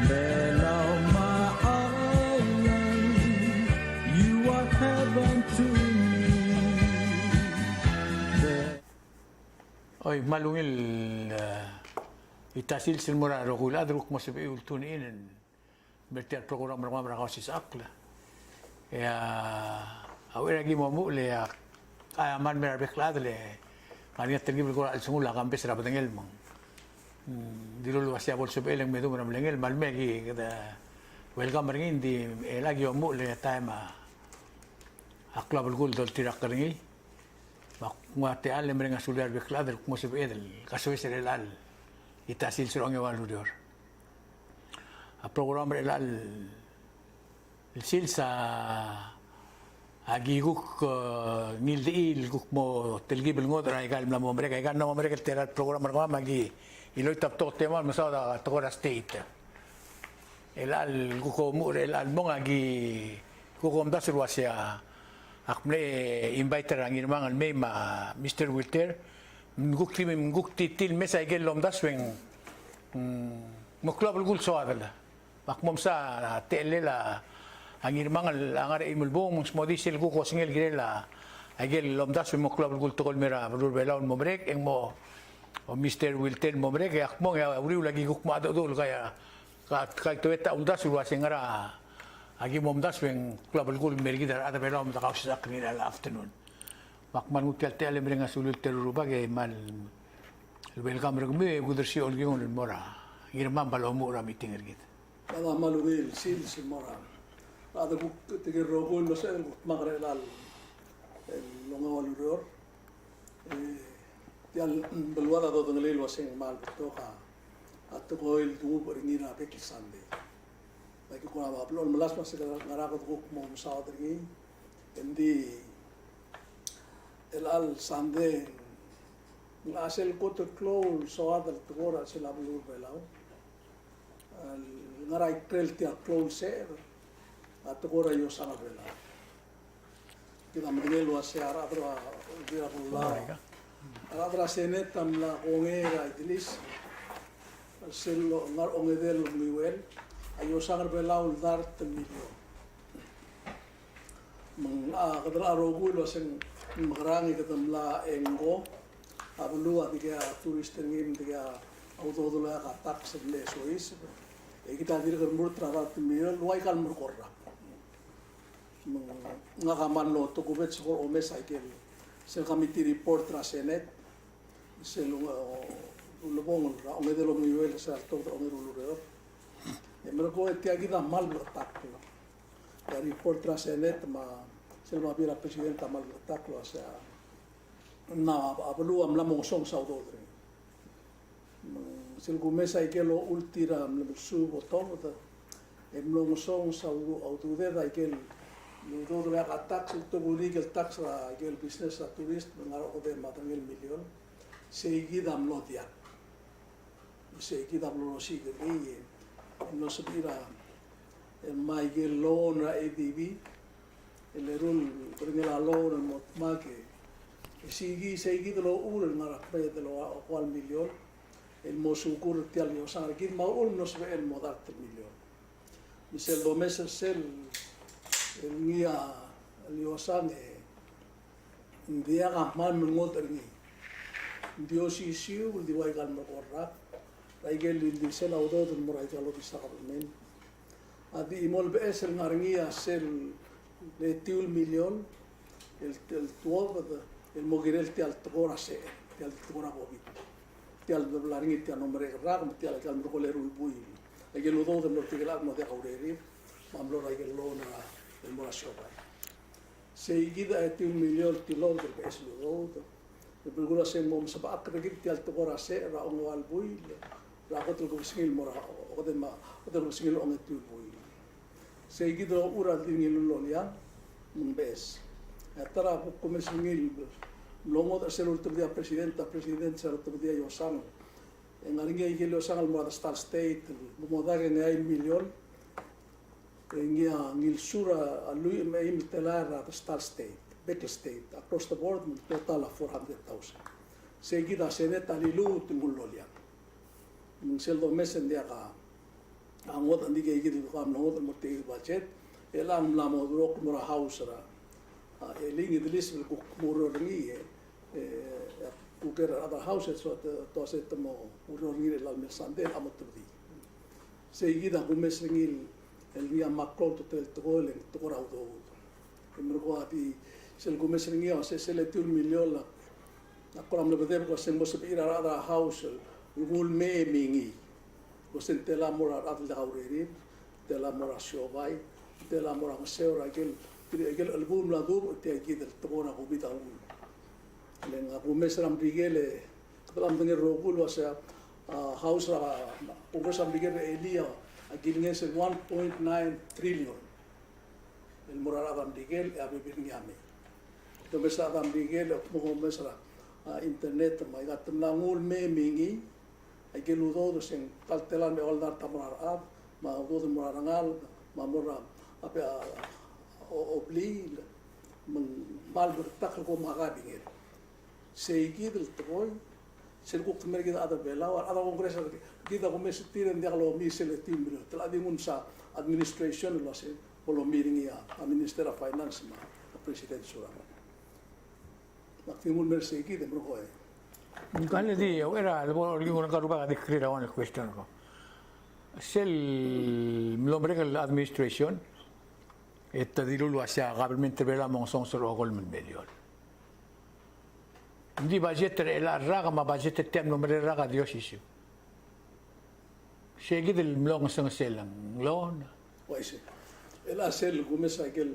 Belong my island, you are heaven to me. Oy, malungil itasil silmura rokul adruk mo sa ultunin bertiar program ramam rakasis akla. Ya awira gi mo le kaya man mer beklad le kanya tergi bil al sungula kampe sera batengel mang. Dilulu asya bol subel ang medu man lengel malme gi kada welcome ringin di lagi mo le time akla bulgul dol tirak ringi. Mate al mereka sudah berkelar kung sa bedel kaso serelal itasil surong ewalu dior a program relal sil sa agiguk ngildiil guk mo telgibel ngodra igal na mo mereka igal na mo mereka teral program ko magi iloy tap to tema mo sa Tokora State elal guko mo relal mo agi gukom da surwasya akme invite ang irmangan may Mr. Wilter ngukti til mesa igel lomdas weng mo club gul so adala makmom sa telela ang irmangan angar imulbong modisel guko singel girela igel lomdas weng mo club gul tokol mera rul belaon mo break eng mo Mr. Wilter mo break akmo ya uriu lagi gukma dol kaya tueta undas ruasengara agi momdas weng club gul mergi dar ada bela om takaw sa kanila afternoon makman mutel tele meringa sulul teruruba ge mal welcome regme gudersi olgi on mora irman balomu ra meeting ergit ada malugil sil mora ada buk tigir rogol lo sa magre lal longa walur tial belwada do ngelil waseng mal toka at ko il du ringira bekisande lagi ko na upload malas mas ngarakot ko mo sa dringi hindi elal sande ngasel ko to close so adal tugora sila blue belaw ngaray trail ti close at tugora yo sana bela kita mengelo asiara adra dia pula adra senet tamla ongera idlis selo ngar ongedel miwel ayo sangar belaul dar temilio kadra arogulo sen magrangi katamla engo abulua diga turist ngim diga autodula ka tax le sois kita dir mur travat temilio luai kal mur korra ngakaman lo to kubet so omes aikel sel committee report trasenet sel ulubong ra ongedelo miwel sa to ongerulureo mereka itu kita mal bertaklo dari portra senet ma selama bila presiden tamal bertaklo saya na apelu amla mosong saudodre selgu mesa ikelo ultira mlesu botong ta emlo mosong saudu autode da ikel ludo de la tax to legal tax la ikel business la turist ngaro de matangil million seguida amlodia seguida amlo sigue no sabira el Michael loan ra ADB el erul pringela loan mo make sigi de lo ur ngara pe de lo 4 million el mosukur tial yo sang kid ma ul no se el modal 3 million misel do mes sel el nia el yo sang dia ga mal mengot ni dio si siu di wai gal mo korra Raigel di sel audo del morai jalo di sakabmen adi imol bes el ngaringia sel le 2 million el 12 el mogirel tial tgora se tial tgora bobi tial blaringi tial nombre rag tial kal mrokole rubui Raigel udo del norte gelak mo de gaureri mamlo raigel lo na el mora shoba seguida 2 million tilo del bes lo el pergula se mom sabak regit tial tgora se ra onwal bui la hotel ko singil mora o de ma hotel ko singil on etu boy seguido ura dingil lolia mbes tara ko come singil longo da ser ultimo dia presidenta ser ultimo dia yo sang en aringa igelo sang al moda star state mo da ne 1 million ngia ngil sura lui me imtelara da star state better state across the board total 400,000 seguida seneta lilu tingul lolia seldo mesen dia ka angot andi ke igid ko am ngot mo te budget elam la mo rok mo house ra eling idlis ko mo ringi ku ker other houses so to se mo ro ringi la mer sande amot di se igida ko mes ringi el via macro to tel to le to ra do mer ko ati sel ko mes ringi se le tul million la kolam le bede ko sen mo se ira other house gul me mingi ko sen tela mora at la aureri tela mora siovai tela mora seura gel album la do te gid el tona ko bita un lenga ko mesram digele kalam dengan rogul wasa house ra ko sam digele elia agilnge se 1.9 trillion el mora adam digel abe birngame to mesa adam digel mo mesra internet mai gatam la ngul me mingi ay geludo do sen kaltelan me oldar tamar ab ma do morangal ma mora ape obli man mal bertak ko magabi ngel seigi del troy sen ko kemer gida ada bela ada kongres gida ko mes tiren dia lo mi sele timbro tla di mun sa administration lo se polo meeting ya minister of finance ma president surama maktimun mer seigi de bro hoy Kali di era lingon karuba di krira one question ko. Sel mlombrek administration etta dilulu asya government bela mong song soro gol million. Hindi budget la raga ma budget tem nombre raga dios isu. Segi del mlong song selang loan. Oise. Ela sel gumesa kel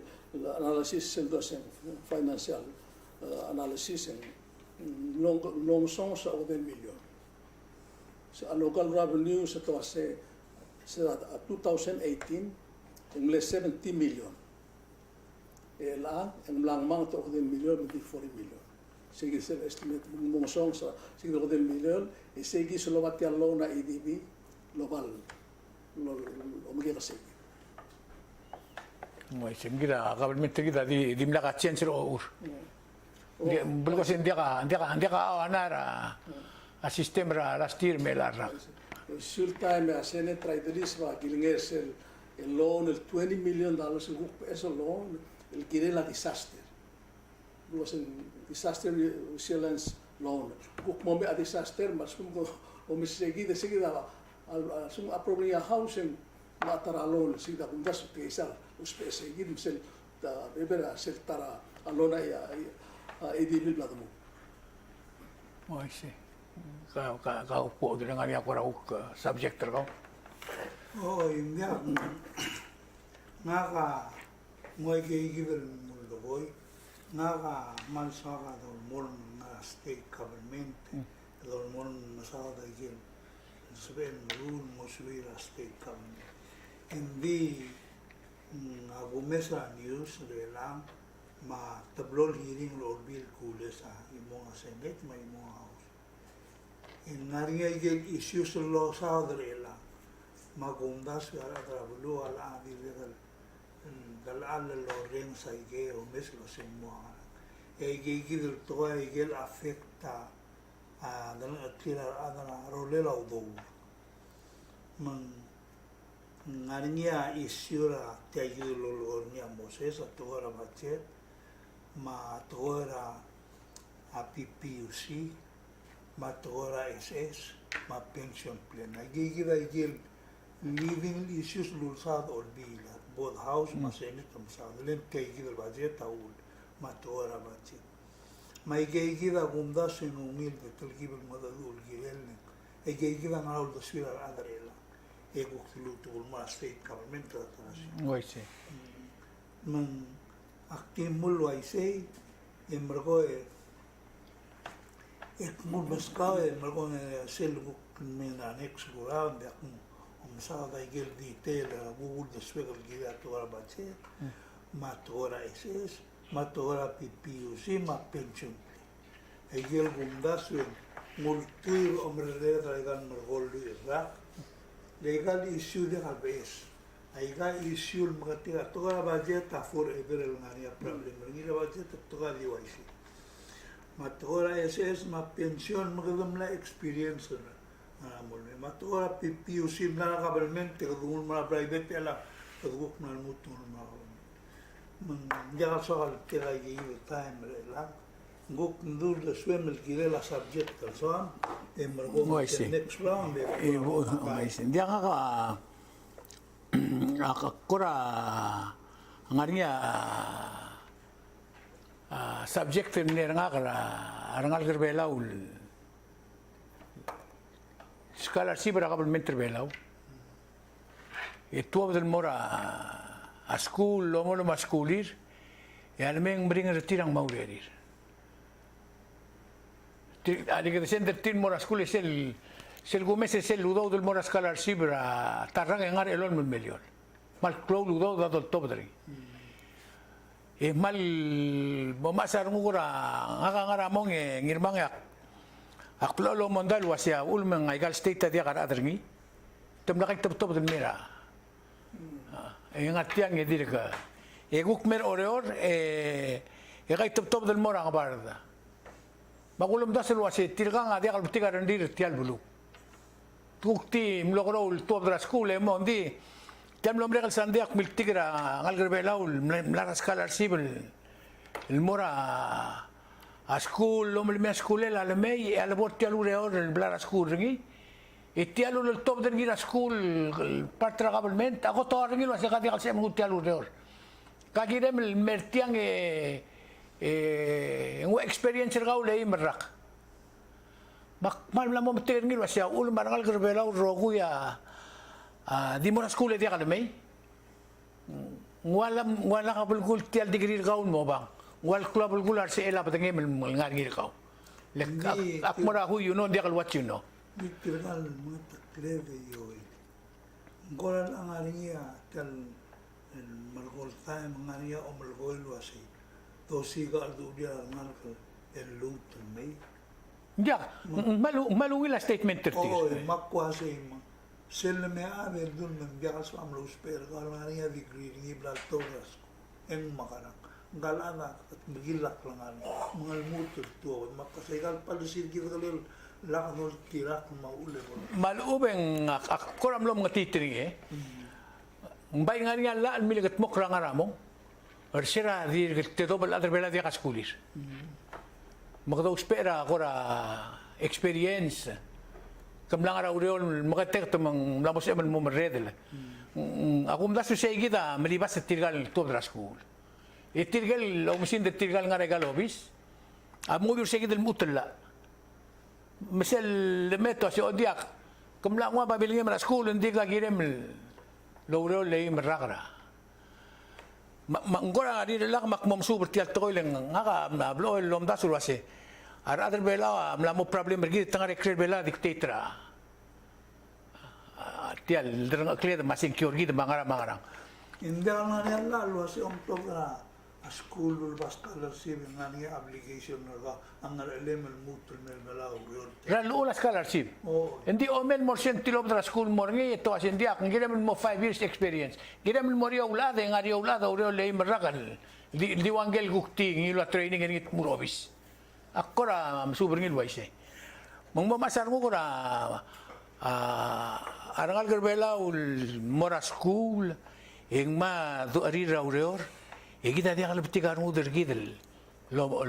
analysis sel dosen financial analysis long song sa 1 million. Sa local revenue sa to sa 2018 ang 70 million. Ela ang lang mang to 1 million di 40 million. Sige sa estimate mong song sa sige 1 million e sige sa lowat ya loan na EDB global umagi kasi. Mo singira government kita di mlaka change ro ur. Belum kasi hindi ka anara a sistema last year me la ra. Sultan me asene traidris va gilingesel el loan el 20 million dollars el eso loan el quiere la disaster. Was a disaster resilience loan. Kuk mo me a disaster mas kung o me seguida al sum appropriate housing matara loan sida kung das te isa uspe seguida sel da bebera sel tara alona ya EDB bladmo. Oh, I see. Kau po dengan yang aku rauk subject terkau. Oh, India. Naga moy ke giver muldo boy. Naga malsaga do mol na state government. Do mol masada gil. Seben rule moswira state government. Indi agumesa news de lang ma tablol hearing lo bill kule sa imong senate ma imong house in naringa igel issues lo sa adrela ma gundas gara trablu ala adigal dal lo ren sa ige o mes lo simo e igel to igel affecta a dal atira adana rolela udo man naringa isura te ayulo lo nia moses atora budget ma tora a PPUC, ma tora SS, ma pension plan. Nagigira igil living issues lulsad or bila. Both house ma senate ma sa. Len kagigira budget taul ma tora budget. Ma igigira gumda sinumil betul gibel madadul gilel. Igigira ngaul dosira adarela. Ego kilutul ma state government tatas. Oh, I see. Man aktimul waisei embargo mul baska embargo selgu mena next round ya sa da igel detail google de swegel gida tora bache matora SS matora PPUC ma pension igel gunda swen multi omrele traigan mergol ra legal issue de habes aiga issue magatiga toda budget for ever el ngania problem ngira budget toda diwaisi matora SS ma pension magadam la experience na Mulme matura PUC na kabalmente kadungon mga private ala kadugok na muto na mangyaka sa kira yung time lang guk ndur da swem el kire la subject kalsoan e margo Oh, I see. next round Hindi ka kura ang niya subject ni nga kara arangal gerbelaul scholarship ra kabel belaw itu del mora a school lo mo ma schoolir e almeng bring retirang maurerir ali que descender tin mora school es el gomese es el ludo del mora scholarship ra tarrang engar elon melior mal clow ludo da del top dri e mal bomasar ngura ngara mong ngirmang yak akplolo mondal wasya ulmeng aigal state dia kar adringi tem nakay top del mera yang atiang edir ka guk mer oreor kay top del mora ngabarda magulum dasel wasi tirgang adia kal butiga rendir tial bulu tukti mlogro ul top dra school e mondi tem lomre kal sandiak miltigra ngal gerbelaul mlara scholarship el mora a school lo me school la le mei e al borti alureor el blara school ringi e ti alu el top den gira school partra government ago to ringi lo se kadi kal sem guti alureor ka girem el mertiang un experience gau le imrak mal la mo terni lo sia ul marangal gerbela rogu ya di mora school dia kal mei wala ka bulgul tial degree gau mo bang wal club bulgular se ela patenge mel ngari kau lek ak mora hu you know dia kal what you know Literal mga takleve yoy. Golan ang ariya tal margol tayo mga ariya o margol wasi. To siga aldo dia ngal el lut may. ya malu la statement terti O makwa sa ima. Sel me ave dun men biagas am lo sper gal ariya degree ni blal toras. En makarang. Galana at magilak lang ani. Mga muto to makasaigal palisir kita kalil lakanol tirak maule mo. malubeng koram lo mga titri mbay nga nga la miligat mo krang aramo or sira di te dobel other bela dia kaskulis magdo espera agora experience kamlang ara ureol magatek to mang lamos eman mo redel ako mdasu seguida melibas tirgal to dra school e tirgal lo musin de tirgal nga regalobis amo bir seguida el mutella مثل متو سي اودياك كم لا ما بابلين من سكول نديك لا غيرم لو رو لي مرغرا ما ngora ari la mak mom super tial to leng nga na blo lom da sur wase ar other bela am la mo problem bergi tanga recreate bela dictator tial drang clear masing cure gid mangara Hindi ang nangyari lalo si Omtog na a school will bas scholarship nga niya obligation na ka ang elemel mutul mel balaw yun. Ralo la scholarship. Oo. Hindi omen mo siya tilog na school mo ngi ito as hindi ak giremen mo 5 years experience. Giremen mo riya ulada nga riya ulada uriyo lay marakal. Di wangel gukti ngilo training ngit murobis. Ako ra super ngil wise. Mong mamasar mo ko ra arangal gerbela ul mora school ing ma do ari ra uriyor. Kita dia kalau petikan udah gitu, lo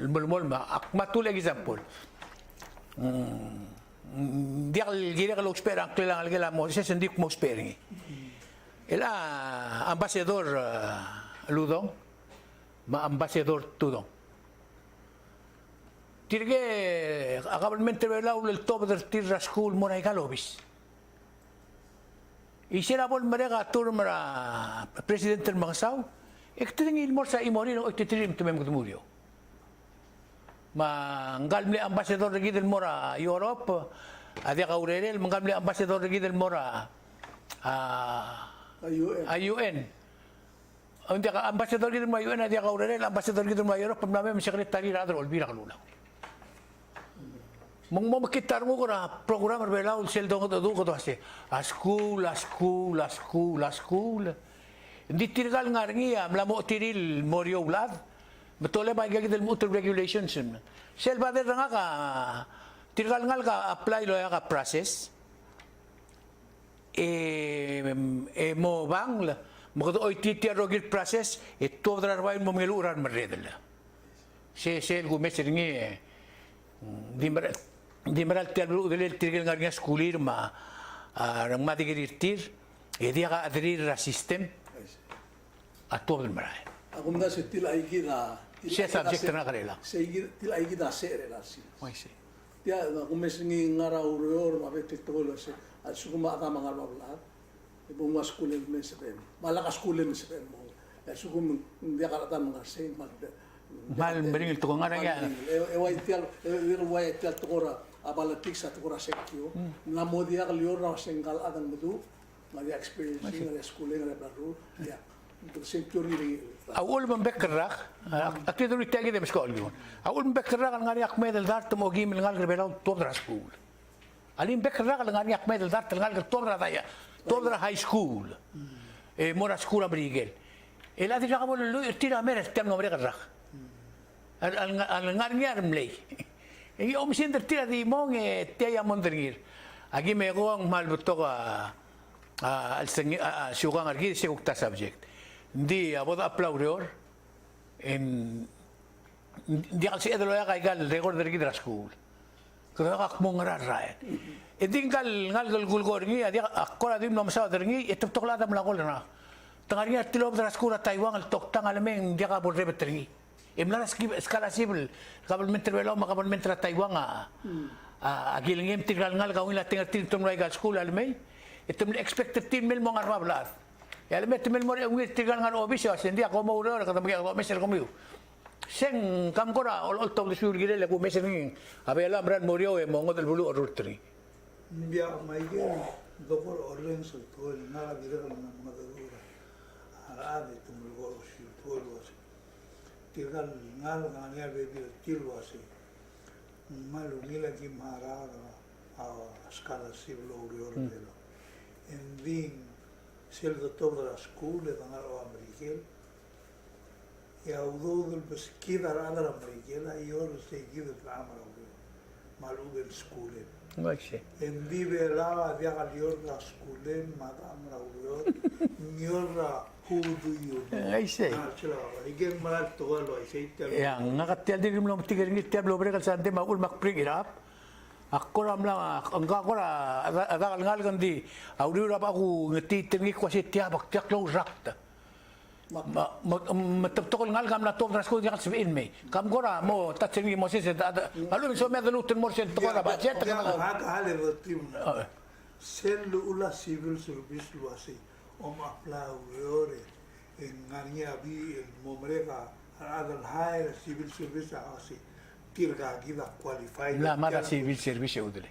mol matul example. Dia kalau espera kelang algela mo saya sendiri mau espering. Ela ambasador Ludong, ambasador Tudong. Tirge akabamente bela ul top der tirra school mo na ikalobis. Isira bol mereka turmera presidente Mangsau. Iktitingin mo sa imori no iktitingin tumem kutumurio. Manggalmli ambasador lagi del mora Europe, adia ka urerel manggalmli ambasador lagi del mora UN. Hindi ka ambasador lagi del mora UN adia ka urerel ambasador lagi del mora Europe pamname sekretary radro olbira kalula. Mong mo makitar mo ko na programmer bela ul sel dong do ko ase. A school. Hindi tirgal nga ringiya, mlamo tiril morio ulad. Betole ba gagid del mutual regulations. Sel ba der nga ka tirgal-ngal ka apply lo ya ka process. Mo bang la mo ko oi titiaro gil process to drar mo meluran meredela. Se el gumeser ngi Dimaral tiablu udel tirgal ngarnya skulir ma rang mati girirtir dia ka adrir ra system atol marai. Ako mda se tila igida. Se subject na karela. Se igida tila igida se relasi. Oi se. Dia ako mesingi ngara urior ma vete tolo se al sukuma ata mangal babla. Ibu mas kulen mesem. Malakas kulen mesem mo. Ya sukum dia karatan ngasih mag Mal bering itu ngara ya. Ewai tial tokora abala tiksa tokora sekio. Na modia kalior na sengal adang bedu. Mari experience ngara skule ngara baru. Ya. Untuk sekio ni. Awal membekrak, akid uri tagi de skol yun. Awal membekrak ngari akmed el dart mo gim ngal rebelaw todra school. Alim bekrak ngari akmed el dart ngal todra daya. Todra high school. Mora school abrigel. El adi jakabol lu tira meres tem no bekrak. Al ngarnyar mlei. E om sinder tira di mong te ya mondringir. Agi me go ang malbuto al sugang argi se ukta subject. Di aboda aplaurior en di al se edlo ya kaigal record dergi dra school. Kaya ka mong raray. E tinggal ngal gulgor ngi adi akora dim no sa dergi etuk tokla dam la gol na. Tangaria tilob dra school Taiwan al tok tangal men dia ka bolre betri. Imlara skala civil government terwelo ma government tra Taiwan agilingem tinggal ngal gawin la tingal tintum rai school almei itum expected tin mil mong arba blas ya almei timel mori ungit tinggal ngal obisyo sendia ko mo ro ka tamgi ko mesel ko miu sen kam kora ol to de sur gire le ko mesel ni abela brand morio e mongo del bulu orutri Mbia maige dokor orlen so to na dire ko na madura arabe tumul go shi to tirgal ngal ngania bebi tilwa se malu nila ki mara a skala sivlo urior delo en vin sel doctor de la school de ngalo amerikel ya udo del beskida radar amerikel y or se gibe amara malu del school Ngoise en vive la via galior la school madam la urior niora who do you know? ai se Igen maral tolo ai sei te. ya ngakatial dir mlo tigir ngi tablo bre kal sante ma ul mak pring irap akora mla angka kora ada ngal gandi audio rap aku ngeti tengi ko se tia bak tia lo rakta ma tokol ngal gam la to drasko dia se in me kam kora mo ta tengi mo se alu so me dalu ten mo se to kora ba jet ka hale votim sel ula civil service lo asi om aplaudiore en ngania bi el momrega adal high civil service asi tirga gida qualified la mara civil service udle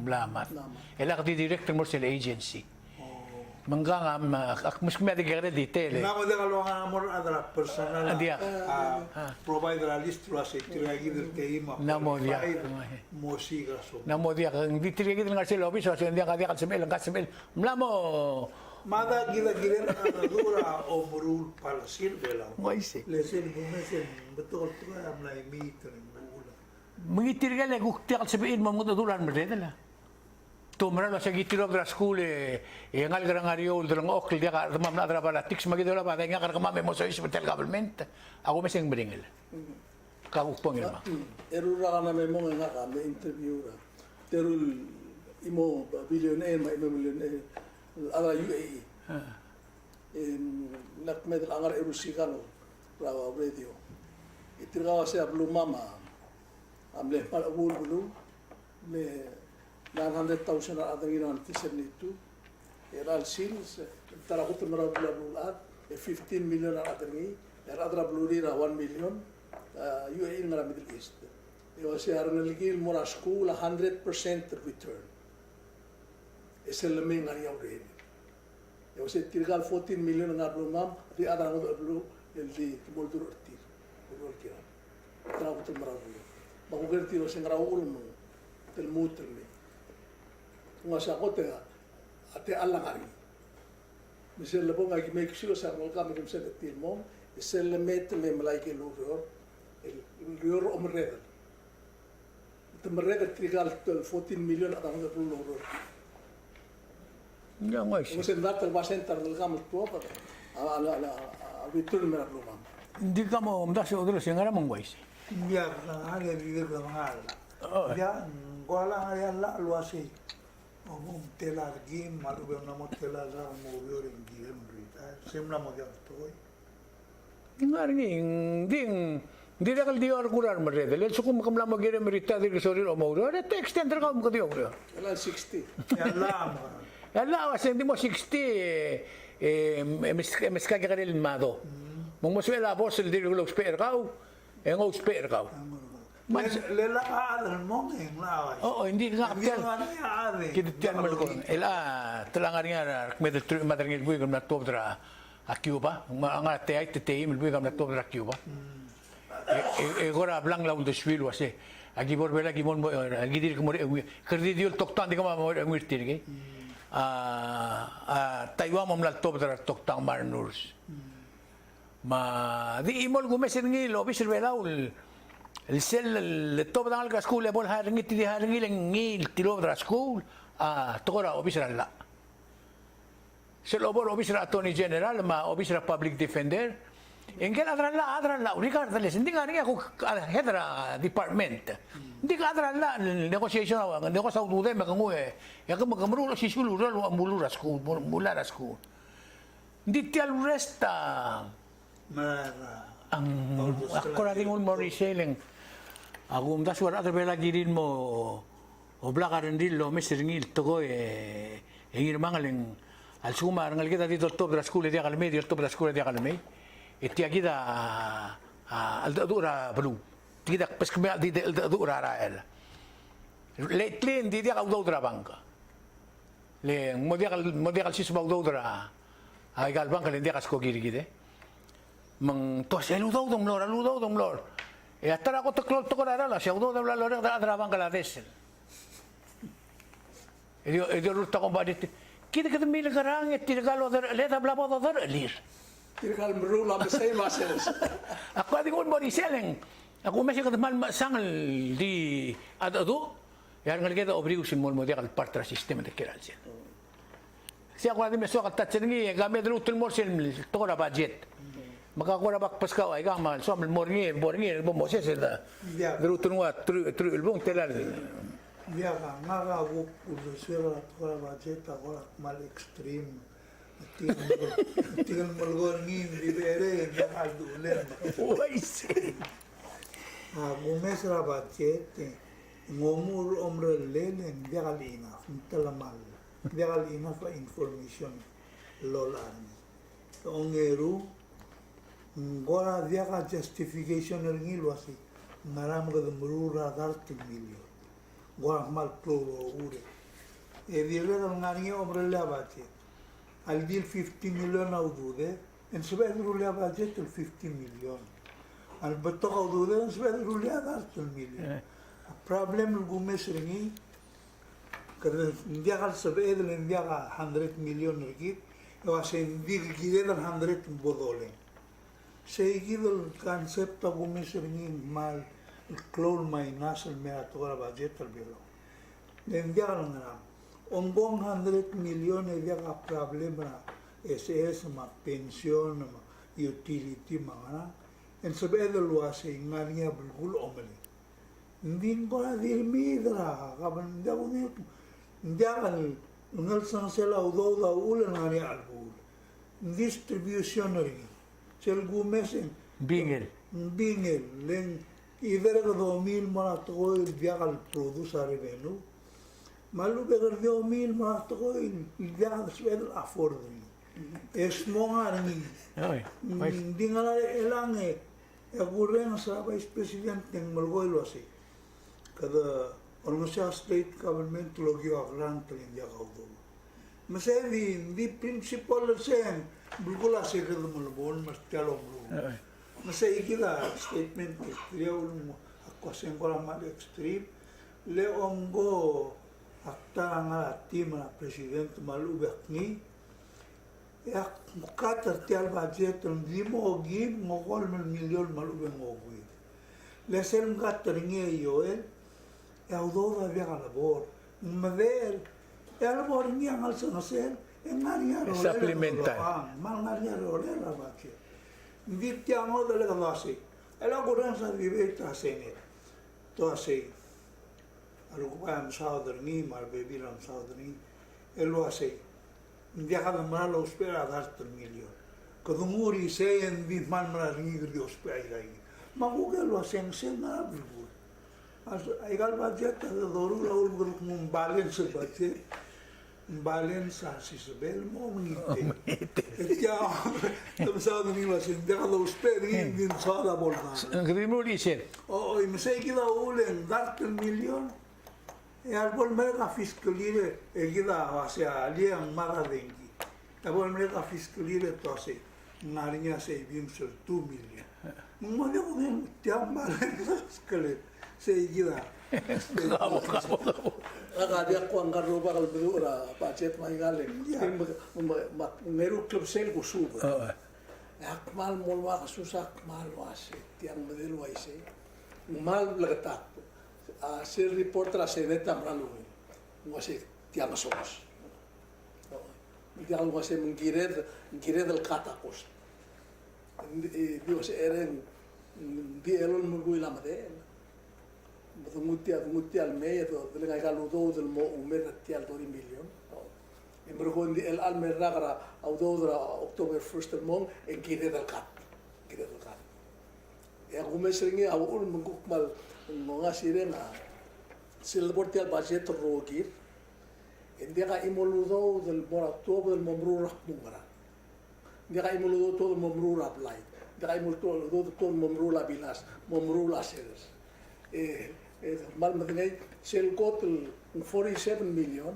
bla mat ela qdi director morsel agency mangga ak muskme de gare detail na mo de galo amor adala personal dia provide la list lo asi tirga gida te ima na mo dia musiga so na mo dia di tirga gida ngal se lobby so dia ka semel ngal semel mla mo Mada gila gila na dura o burul pala silvela. Ngoise Lesen bumesen betul tu am lai mitin bula. mengitir gale guktial sebein mo dulan medela to mara sa gitiro dra school ngal garangario dra okl dia ka mam na dra bala tix magidola ba nga ka mame mo so is betel government ako meseng bringel ka upong ilma Erura na me mo nga ka me interview ra. Terul imo billionaire ma imo millionaire ala UAE. Nak medal angar erusikano rawa radio. Itirgawa sa blumama. Amle pal abul bulu me 900,000 adangina antisemnitu. Eral sils tarakut mara bulat 15 million adangi. Era adra blurira 1 million. UAE ngara Middle East. Yo se arna ligil mora school 100% return. Eselme ngari awre. Yo se tirgal 14 million ngar blumam di adang blu el di boldur ortir. Boldur kira. Tarakut mara bulu. Bago gerti lo se ngara ulmu. Tel mutrme. Ngasa kote ate alla ngari. Misel le ponga ki make sure sa ngol kam se de tilmom. Esel le met le malai ke luro. El rior omredal. mereka trigal 14 million atau nggak perlu lor. Ya ngai sih. Mungkin datang basen tar del kamu tua apa? Ala bitul merah belum. Di kamu mdas udah sih nggak mau ngai sih. Biar ada bibir ke mangala. Oh. Ya, gola ya la lu asih. Omong telar gim malu be namo telar za mo yoring gim rita. Semna mo jang toy. Ngaring di dakal di or kurar mereka. Lihat suku makam lama gere merita di kesori o mau. Ada text yang terkau muka dia orang. Ala 60. Ya la. Allah wasen di mo 60 MSK kanil mado. Mong mo suela bos di lo spare kau. Ngo spare kau. Lela adal mong eng la. Oh, hindi nga Biar kapten. mana ade. Kita tiyan malukon. Telangar nga matringil buhay kam na tobra a Cuba. Nga te buhay kam na tobra a Cuba. Agora blang la undo swil wase. Agi borbela gi mon agi dir ko kerdi diol toktan di ka mo ngirtir ge. Taiwan mo mla tobra toktang marnurs. Ma di imol gumesin ngi lo bisir belaul. El top dan alga school bol haringi ti haringi lengi tilo dra school tokora obisra la sel obor obisra attorney general ma obisra public defender engel adra la ricardo les ndinga ringa ko hedra department ndinga adra la negotiation negosa ude me kangu ya ko makamru si school ro mulura school mulara school ndi tial resta Mara. ang ako na tingol mo reselling ako mda suara ato bela girin mo o blakaran dillo mesringil togo engir mangaling al suma rangal kita dito top dra school dia kalme di top dra school dia kalme iti agida al dura blu tidak pas kemel di dura rael lately di dia kau dura banka le modial si subau dura ay gal banka le dia kasko giri gide mang tos eludo dom lor e atara ko to korara la se udo de la lore da banca la desel e dio rutta con badit kide kide mil garang e tirgalo le da blabo da lir Trigal merula mesai mases. ako di kon mori seleng ako mesya ka mal sangal di adado yar ngal keda obrigo sin mol model partra sistema de keralsen si ako di meso ka tatsengi game de utul mor sel to ra budget makakura bak paskaw ay gamal so morngi bo moses da grutu nuat tru ilbong telal Biar ngaga wo ulo sera tora bajeta ora mal extreme. Tinggal melgor ngim di bere yang aldu len. oi si Gumes ra bajete ngomur omre lelen biagalina talamal. Biagalina fa information lolan. Ongeru Gora viaga justification ngilo asi ngaram ga murura dartu milio gora mal pro ure e dire ngani omre la bate al dil 50 million audude en sebe rulia budget 50 million al beto audude en sebe rulia dartu milio problem gumes ringi kada viaga sebe del viaga 100 million rigit o asen dir gidel 100 bodole seguido el concepto como se mal el clone minus el toda la budget el velo le enviaron a un 100 millones de problema SS ma pensión ma utility ma en saber lo hace en área bulgul omele ndin ko dir midra kaban da unit ndiagal ngal sansela udo da ulen área albul distribution Sel gumesen bingel len idere ko 2000 mara to il viagal produsa revenu malu begar 2000 mara to il viagal swel affordri es mongar ni oi dingala elange e gurren sa vice president ng malgoilo asi kada organisasyon state government logio grant ng yakaudo masay di principal sen bulgula se kada malbon mas talo bulu masay ikila statement kriya ulmo ako sen ko mal extreme le ongo akta nga team na president malubak ni ya katar tial budget ng limo gib mo 1 milyon malubang ogwi le sen katar ngi yoel e au do da via labor maver e labor ni angal sono ser e ngaria ro Supplementar. mal ngaria ro la vache invitiamo delle cose e la correnza di vita sene to sei alugam saudrni mal bebilam saudrni e lo sei viajaba mal lo spera dar 3 milioni kadumuri sei en vi mal mal ringi di ospera ma uga lo sen na bibu ai gal budget da doru la ul grup mum balance budget balance si sebel mo mite ya tu sabe ni mas en viaja lo spera in sala bolna Grimo dice, o mi sei que da ulen dar 3 milioni e al volver la fiscalía e gida hacia alian mara dengi e volver la fiscalía tose narinya sei bim sur 2 million mo le ulen tiamba fiscalía sei gida Agak ko ang karo bakal bedura budget mai gale. Meru club sel ko suba. Akmal molwa kasusak mal wase tiang medel waise. Mal lagatak. Ser reporter se neta mralu. Wase tiang sos. Tiang wase menggired del katakos. Dios eren di elon mugui lamade. Mutti al meia delle galudo del mo umer tial 2 million. En bergondi el almer ragra au dodra October 1st del mong en gire del kat. Gire del kat. E gumesringi au ul munguk mal nga sirena sil porti al budget rogir. En dia imoludo del mor October del momrura mungara. Dia imoludo todo momrura play. Dia imoludo todo momrula bilas, momrula seres. Mal madinay sel got 47 million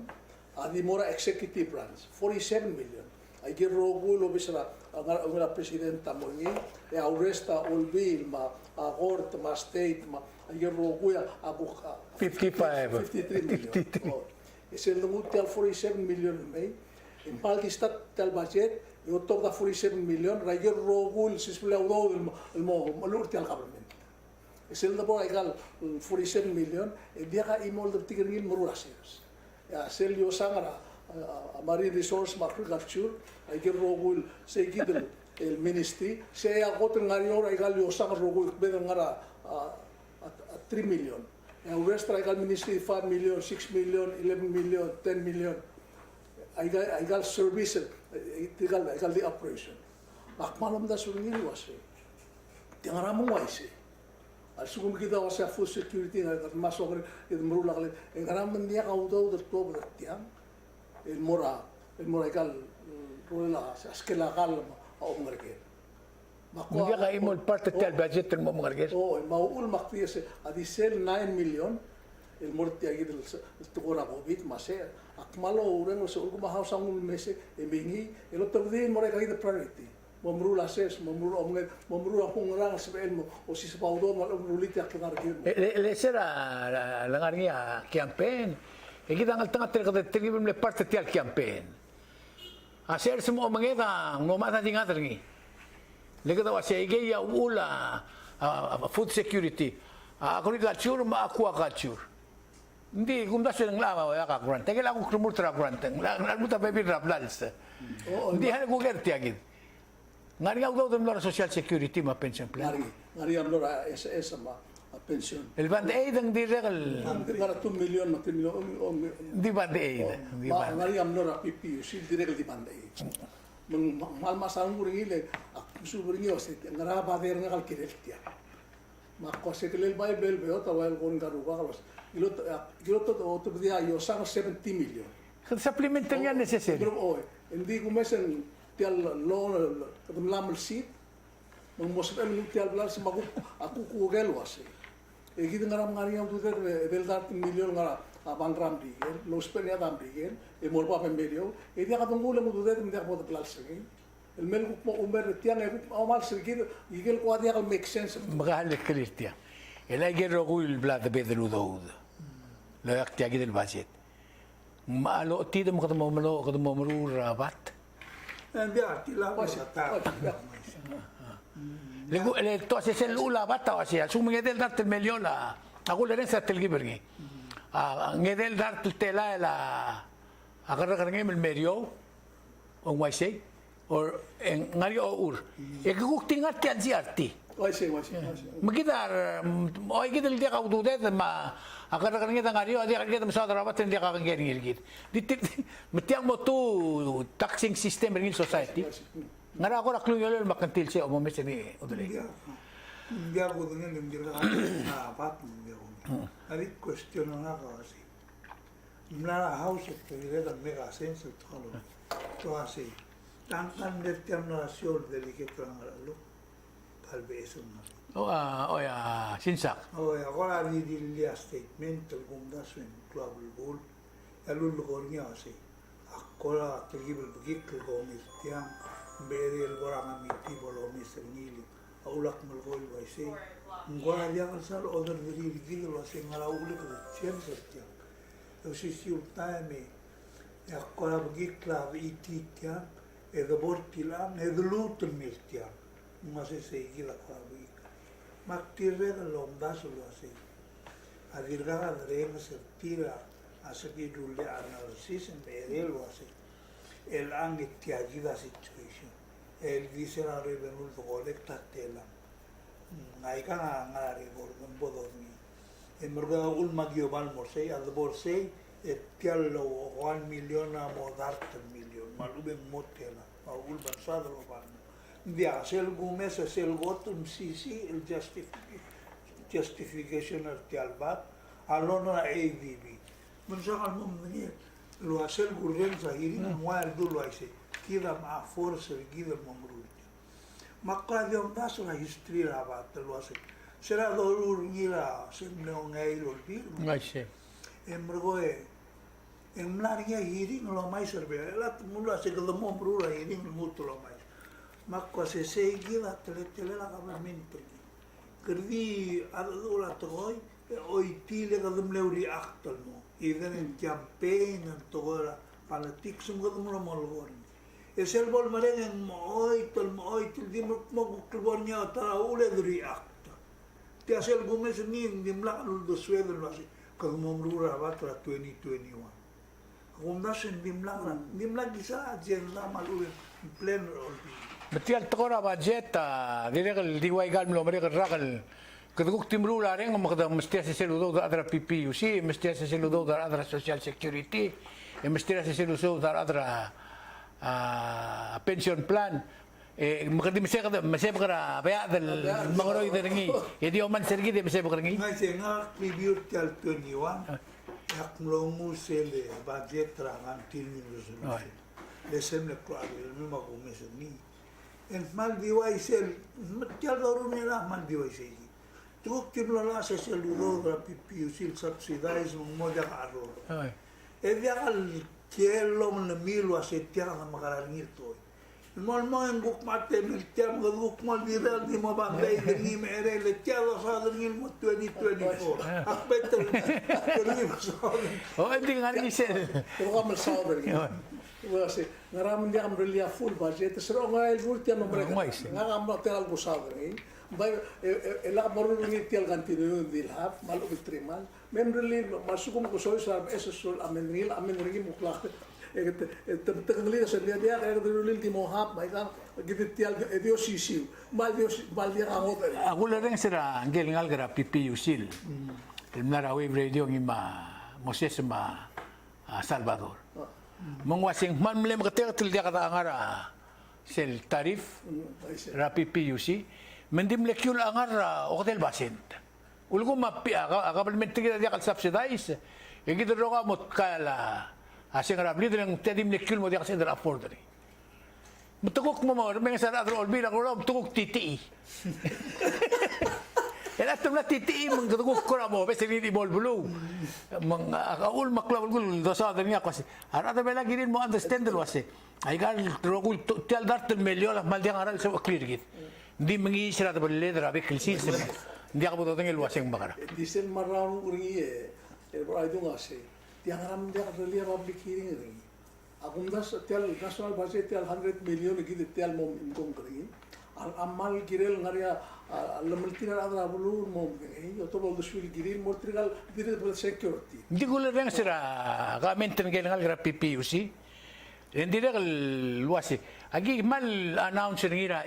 adi mora executive branch 47 million ay girogo lo bisra ang presidenta mo ni e auresta olbil ma a court ma state ma ay girogo ya abu 53 million sel muti al 47 million may in paldi stat tal budget e otto da 47 million ra girogo il sisbula udo il mo malurti al government sel da boy gal 47 million e dia imol de tigringil morulases ya sel yo sangara marine resource agriculture ay rogul se gidel el ministry se ya goten ngarior ay gal yo sangar rogul beden ngara 3 million ya westra ay gal ministry 5 million 6 million 11 million 10 million ay gal service tigal ay gal the operation akmalom da sungil wase tingara mo waise al sugum kita wasa food security na masok it murula kale en garam dia ka udo der to tiang el mora ikal rola askela kal o ngarke hindi ka imol parte del budget ng mga ngargir. o maul maktiese adisel 9 million el morti agi del tukora bobit mase akmalo uren so ulgo ma hausa ul mese e mingi el otro día mora ka the priority momrula ses momrula hungrang sebel mo o si sepaudo mal ruliti aklar gir Le sera la ngargia campaign. E kita ngal tanga terkadal le parte del campaign. Aser semua mangeda no mata dinga tergi. Le kada wase igeya ula food security. Agriculture ma aquaculture. Hindi kung daso ng lama ya ka grant. Tege la ko krumur tra grant. La muta baby rablals. Hindi han ko gerti agid. Ngari ang daw ng social security ma pension plan. ngari am lora SS ma pension El band aid ang diregal ngara 2 million ma 3 million di band aid. Di band. ngari am lora PPU si direct di bande mal masang muringile su muringi osit ngara bader ngal kiretia ma ko se kelel bible be ota wal gon garu balos ilot to dia yo sang 70 million Supplementar nga necessary. pero hindi kumesen tial loan kadum lamel seat mang mosep el tial blar sa aku kugel wase e gid ngaram ngari am tuter del dat million ngara abangram digen lo spen ya dam digen e molpa pemberio e dia kadum ngule mu tuter ndak bod blar segi el mel ko umber tian e ko mal segi igel ko dia make sense Magahal Cristian. El ay gero gul blad bedelu doud. La yakti agid el budget. Malo tidem kadmo malo rabat. Biarti la cosa Le to se el ula bata o sea, sumige del dat el million la. Aku le rensa tel gibergi. ngedel dar tela la agar karang el medio o waisay or ngari o ur guk tingat tian si arti Waisi. magidar o gidel dia kau dudet ma agar karang kita ngari o dia kita masada rabat dia kakang ngirgit metiang mo tu taxing system in society ngara ako raklu yolo makantil siya o mo meseni odole Dia ko dengan dia apa dia ko. Ari question na ka kasi. Mla house to ile da mega sense to halo. To asi. Tangkan determinación de que trangalo. Tal vez un. ya sinsak Agora di dia statement del gundaso in global bull. Alul gornya asi. Agora tergibel begik ko mistiang beri el borang amiti bolo misernili. Aulak melgol waisi. Ngora dia kalsal other diri diri wasi ngala ulik ko chen setya. Si time ya kola begikla iti tiang e the bortilang e the lutul mistiang. Mase se gila ka bik. Maktirre da lomdas lo ase. Adirga adrenga sertira asaki dulle analysis en berel wasi. El ange tiagida situation. El visera revenul colecta tela. Naika ngari borgon bodorni. Emerga ul magio balmosei al borsei e tiallo 1 million mo d'arte million malube motela ul bansado lo vanno. Dia sel gumes sel gotum sisi il justification al tialbat allora ADB. Mensakan mumni lo asel gurgen zahiri mual dulu aise. Kida ma forse gida mamrut. Maka dia ndaso la history rabat lo ase. Será dolor ngira semno ngai lo bir. ngaise Emroe em laria hiring lo mais serve. La mula se que mo brura hiring muto lo mais. Maka se gida tele la government. Kerdi adu la troi oi tile ga dum leuri achtel mo. Even in campaign and tola politics mo dum lo molgor. Es el bol mareng moi tul di mo klbornya ta ule duri akta. Ti asel gumes ni dimla ul do sweden wasi ka mo mrura batra 2021. Gumda sen dimla gisa agenda malule plan ol. Betul tokora budget dire kal diwai gal lo mere rakal kaduk timru la reng makda mesti se ludo adra PPUC mesti se ludo adra social security mesti se ludo adra pension plan makadi masih bakara baya del mangoroy derengi jadi oman sergi de masih bakarangi Ngai se nga preview tal 21 yak mlongu sele budget rangan tilni resolution. Lesem le kwa le ma gumes ni. En mal diwai sel tial dorune la mal diwai sel. Tuk timlo la se sel do ra PPUC subsidize mo ja aro. E dia al cielo men milo ase tiara na magarangi to. Mol en guk mate mil tiam guk mol viral di mo bandai ni mere le tialo sa dingil mo 2024. Akbetter ni so. hindi ngari sel Pero kami sauber. Wasi ngaram dia am relia full budget sero ngai ulti am mereka. Ngam hotel go sauber. Bai ela baru ni tial ganti no dilhab malu bitrimal. Memreli masuk ko soy sa esul amenril muklah. Tengli sa dia dulu di mohab bai kan gitu tial dio sisiu. Mal dia ngot. aku lereng sera angel ngal gara PPUC Mnara wave radio ngima Moses ma Salvador mengwasing man mele makatel til dia kata angara sel tarif ra PPUC mendim lekyul angara hotel basent ulgo mapi government kita dia kal subsidize yang gitu roga mot kala asing ra bli dengan tedim lekyul mo dia kasender afford ni mutukok mo mga sara adro olbi ko ro mutukok titi Ela tum la titi mengkutuk ko mo besi ni bol bulu mang akaul maklaw gul dosa dania kasi ara ta bela girin mo understand lo wase ay gal rogul tial dartel melio la mal dia aral so clear git di mengi sira ta belle dra be kilsil se dia ko to tengel wase bakara Disen marang uringi bro itu ngase. Tiang ram dia relia public hearing ringi. Akundas tial national budget tial 100 million gitu tial mom income kering. amal girel ngaria lamaltina adra bulur mo yo to bo swil giril mo trigal dire for security Hindi ko lang sira kamentan kaya ngal gra PPUC. Hindi na luwasi. Agi mal announce ngira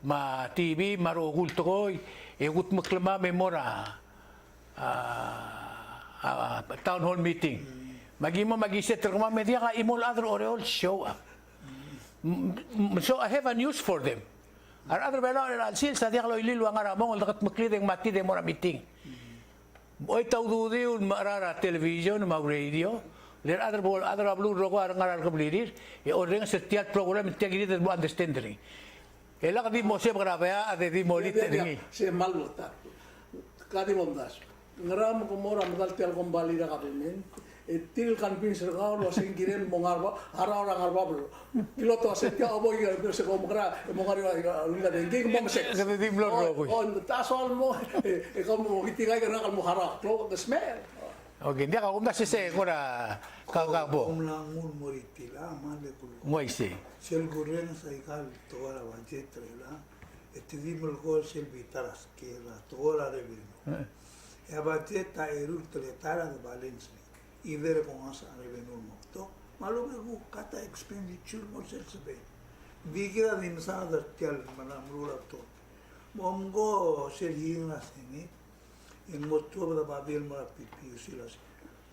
ma TV maro kulto ko gut maklama memora town hall meeting. Magiset kuma media ka imol other all show up. So I have a news for them. Ar other belo al sil sa dia kalau ililu ang aramong dakat maklideng mati de mora meeting. Oy tawdudi un marara television ma radio. Der other bol other ablu rogo ar ngarar kablirir. E ordeng setiap program tiagiri de mo understanding. Ela kadi mo se grabea ade di molit ringi. se malota kadi mondas ngaram ko mora madal tel kombali da kabimen til kan pin sergao lo sen girel mongarba hara ora ngarba piloto asetia obo ir se ko mora mongari linga de nging mong se Kadi di blog rogo. on tasol mo e como kitiga ka nakal mo hara klo the smell Okay, dia ka kumda se kora kagabo. Umlangun moritila male kulu. Moi se. Sel gurren sa ikal toara vajetrela. Etidimol gol sel vitaras que la toara revenu. E abateta erul tretara de Valencia. I vere con asa revenu mokto. Malume gu kata expenditure mo sel sebe. Vigira din sa dartial manamrula to. Mongo sel hina sini. En motivo da Babel mora PPUC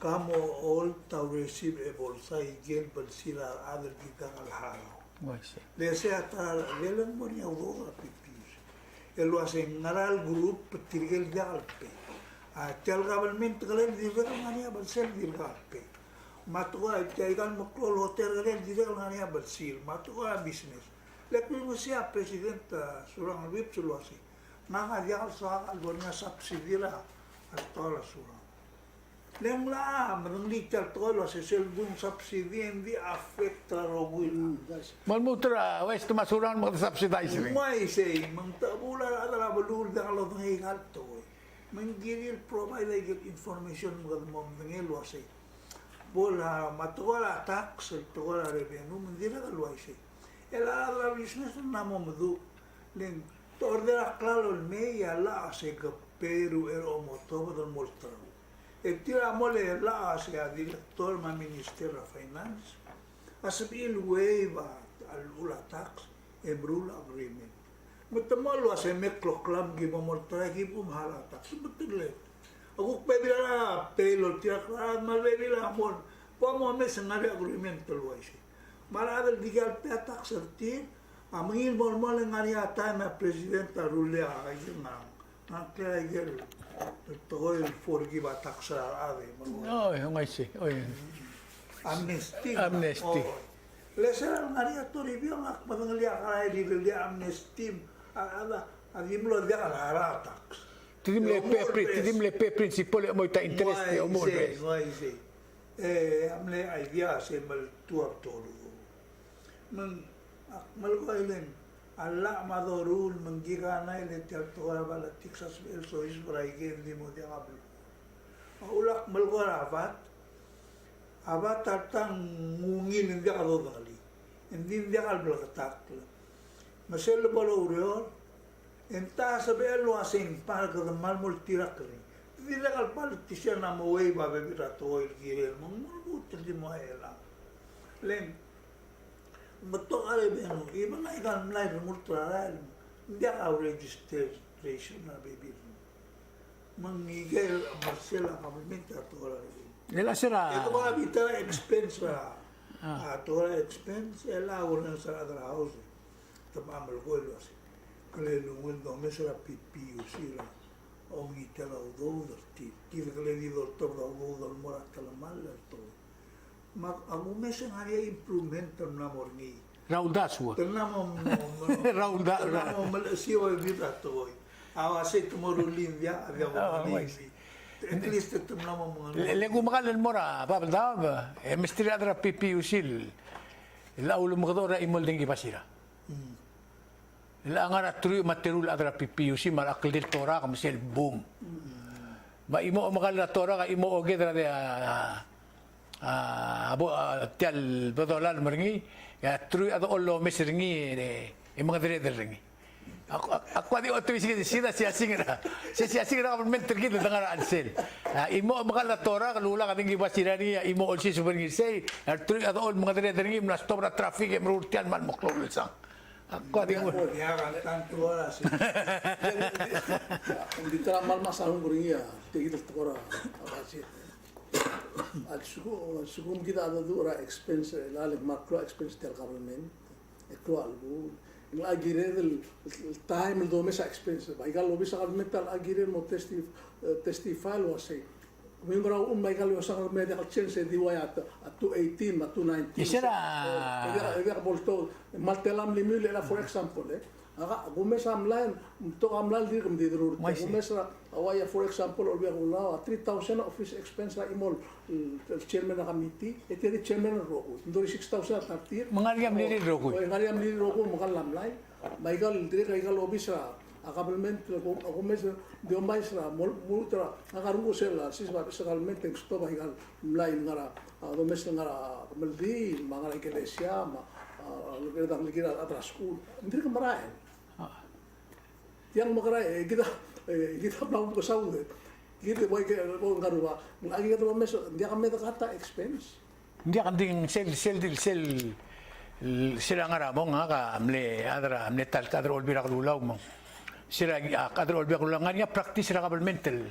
Kamo all tau receive e bolsa i gel balsila adel kita al haro. Moi se. Le se ata velen moria udo PPUC. E lo hace ngaral grup tirgel de alpe. A tel government galen dirga ngania balsel dirga alpe. Matua taigan moklo hotel galen dirga ngania balsil. Matua business. Le kuno sia presidenta surang wip lo hace. Mga diakal sa albonya subsidira at tola sura. Lem la menungli tal tola se seldum subsidi hindi affecta rogul. Malmutra wes tu masuran mo subsidize ring. May say mangtabula adala balul da kalau ngai galto. Mangiril provide like information mo ngelo say. Bola matola tax tola revenue mendira galwai say. Ela adala business na mo mdu len ordera claro el media la se Peru ero motobo del moltro. E tira mole la se a director ma Ministerio de Finance. Asabil waiva al ula tax e brula agreement. Mutamalo ase meklo klam gi moltra gi hala tax. Betul. Aku pedira pelo tira claro mal bebila mon. Pomo me senare agreement lo ise. Mara del digal pe tax certin Amil normal ngari ata na presidenta rulea ayuna. Nakla igel to el forgive taxa ave. Oi, moi se. Oi. Amnesty. Lesera ngari atori bio nak madangalia kara legal dia amnesty. Ada adimlo dia kara tax. Tidim le pe principal mo ta interest o mo. Vai se. Amle idea se mal tu tolu. Man Malgoilen, Allah madorul mengigana ile tialtora bala Texas el sois braigen di modiablo. Ulak malgor avat tatang ngungin ndi alo dali. Ndi alblo katakla. Masel balo urior enta sabelo asin para que mal multirakli. Dile al politician na moe ba bebirato il girel mong mulbutel di moela. Len Betul ada beno, iba na ikan mulai bermultral, dia au registration na baby. Mengigel Marcela kabinta tola. Nela sera. Itu kalau bicara expense lah, tola expense, ela orang sa adra house, tamam bergol sih. Kalau nunggu domestik PPUC lah, om kita lah udah kita kalau di dokter lah udah morat kalau malah tu. Aku meseng hari improvement na morni. Raunda sua. Ternamo Raunda. Malaysia vida toy. Awase tumorulin dia ada morni. At least ternamo mga. Le gumakalan mora babaldab. Mistri adra PPUC. La ulo makadora imol dingi pasira. La angara tru materul adra PPUC marakil del tora kamsel boom. Ma imo makala tora ka imo oge dra de abo tial bodolan meringi ya tru ado ollo mesringi yung mga dire ringi. Ako di oto sige sida siya singra. Siya singra government tergid dengan ansel. Imo makala tora kalula kading iba sira niya imo also subengin say at all mga dire ringi na stop na traffic e rutian man moklol sang. Ako di mo. Ya kan tanto oras. Hindi tara mal masalong buriya, tigil tora budget. At sukum kita ada dura expense lalim macro expense del government. Ito algo. Yung agire del time do mesa expense. Baigal lo bisa government al agire mo testify lo say. Kung yung raw baigal lo sa medical change di waya at 218 at 219. Isera. Ega bolto maltelam limule la for example aga gumesa amlan to amlan dir kum didur gumesa awaya for example or biya kula 3,000 office expense la imol chairman na committee eti chairman ro ndori 6,000 tartir Mangariam lili roko. ngariam li ro ko makal lamlay maigal dire kaigal obisa akabalment gumesa de omaisra multra agarungo sela sisba sakalmente sto baigal mlay ngara gumesa ngara meldi mangara iglesia kita mikir atas school, hindi ka marahin. Yang makaray, kita belum ke Saudi. Kita boy ke ngaruba. Lagi kita meso, dia kami kata expense. Hindi kan ding sila nga ramo nga ka amle adra amle tal kadro olbira kululaw mo. Sila kadro olbira kululaw nga niya practice ra governmental.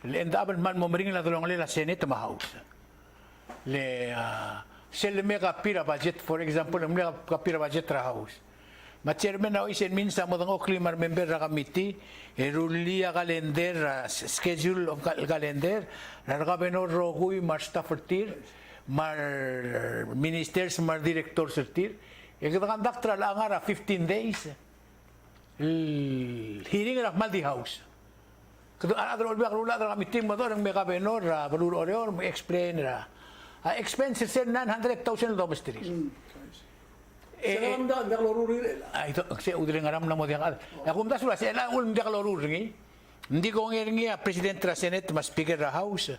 Le endabel man mo mering la dolong le la senate ma house. Le sel me kapira budget for example me kapira budget ra house. Ma chairman na isen minsa mo dang oklimar member ra committee erulia calendar schedule of calendar ra governor roguy mar staff tir mar ministers mar director tir e conduct ra la ngara 15 days hearing ra maldi house kado adro olbia rula ra committee mo do me governor ra balur oreor mo explain ra expenses 900,000 domestic. Sekarang dah kaloruri lah. Ito kasi udre ngaram na mo diyan. Ako mta sula sila ul ndi kaloruri. Hindi ko ngi president ra senate mas speaker ra house.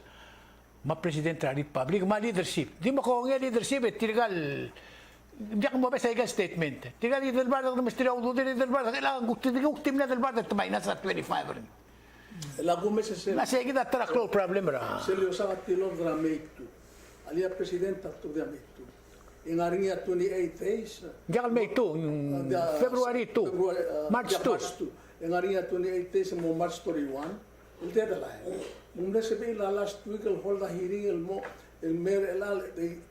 Ma president ra republic ma leadership. Di mo ko ngi leadership tirgal. Di ko mo ba sa statement. Tirgal leader bar ng ministry of leader bar kailangan guktim na del bar at may nasa 25 rin. Lagu mes sel. Nasa kita tra problem ra. Selio sangat tilong dra make tu. Alia president tu dia make tu. Ingaringi 28 days. Jangan Mei tu, Februari tu, March tu. Ingaringi 28 days mo March 31. Ulte adalah. Mungkin sebenarnya last week hold the hearing el mayor elal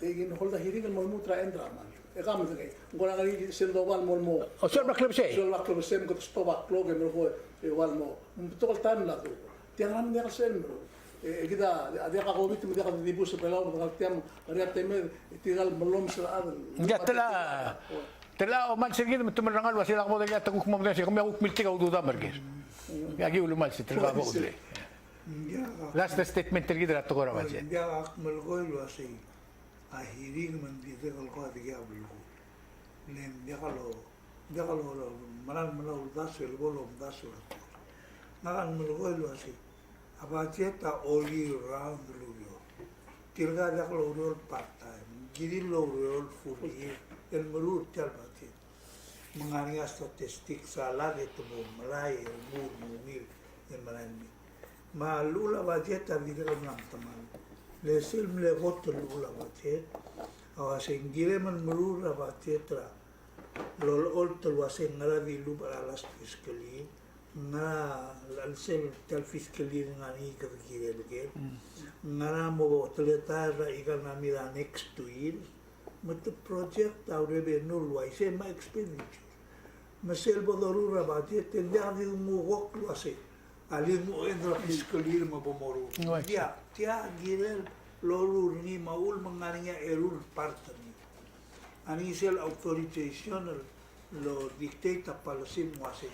tegin hold the hearing el mo tra endra man. Ekam tu kay. Ngora ngari sendoval mo. O sir baklo say. Sir baklo sem ko stop baklo ke mo ko wal mo. Tokal time la tu. Tiang dia sen bro. Kita ada kakobit mo dia kadibus sa pelaw ng tiang area teme itigal malom sa adal. Ya tela o man sige mo tumarangal wasila ko dali at kung mo kasi kung ako milti ka ududa margir. Yagi ulumal si tela ba udle. Last statement tergi dra to kora baje. Dia akmal ko lo asi ahiring man dite ko adiga bulgo. Len dia kalau manal daso el bolo daso. Nakan mulgo lo asi. Abaceta all year round lulio. Tirga dak lorol part time. Giri lorol full year. El merur tial bacet. Mengaringa statistik salah itu mulai mur mumil el malandi. Ma lula baceta dikira nam teman. Lesil mlegot lula bacet. Awas ingire man merur baceta. Lol ol telwaseng ngara di lu para las fiskali. Na lalsel tal fiskali ngani kekire lagi. Ngara mo teleta ra ikan namira next to year. Mat project au revenue wise ma expenditure. Masel bodorura budget dia di mo wok luase. Ali mo endra fiskali mo bomoru. Dia girel lorur ni maul mangania erur partani. Ani sel authorization lo dictate policy moase.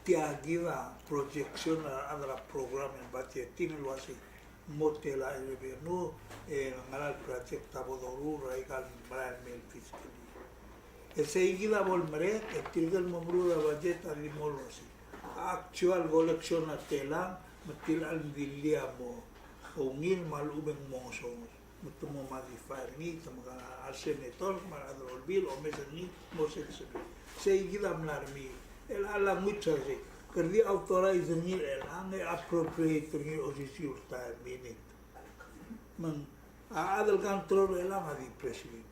Tiagiva projection adra program en budgeting lo hace motela el revenue ngala project tabodoru raigal maral mel fiscal ese igila volmere tilgal mamrura budget ali molosi actual collection atela matil al diliamo ungil malubeng moso Mutumo magi-farmi, tamaga al-senator, maradol bil, o mesani, mo sensabi. Say gilam larmi, el alang mutsasi, kerdi authorize ngil el ang appropriate ngil osisiur ta minute. Man, adal control el ang adi president.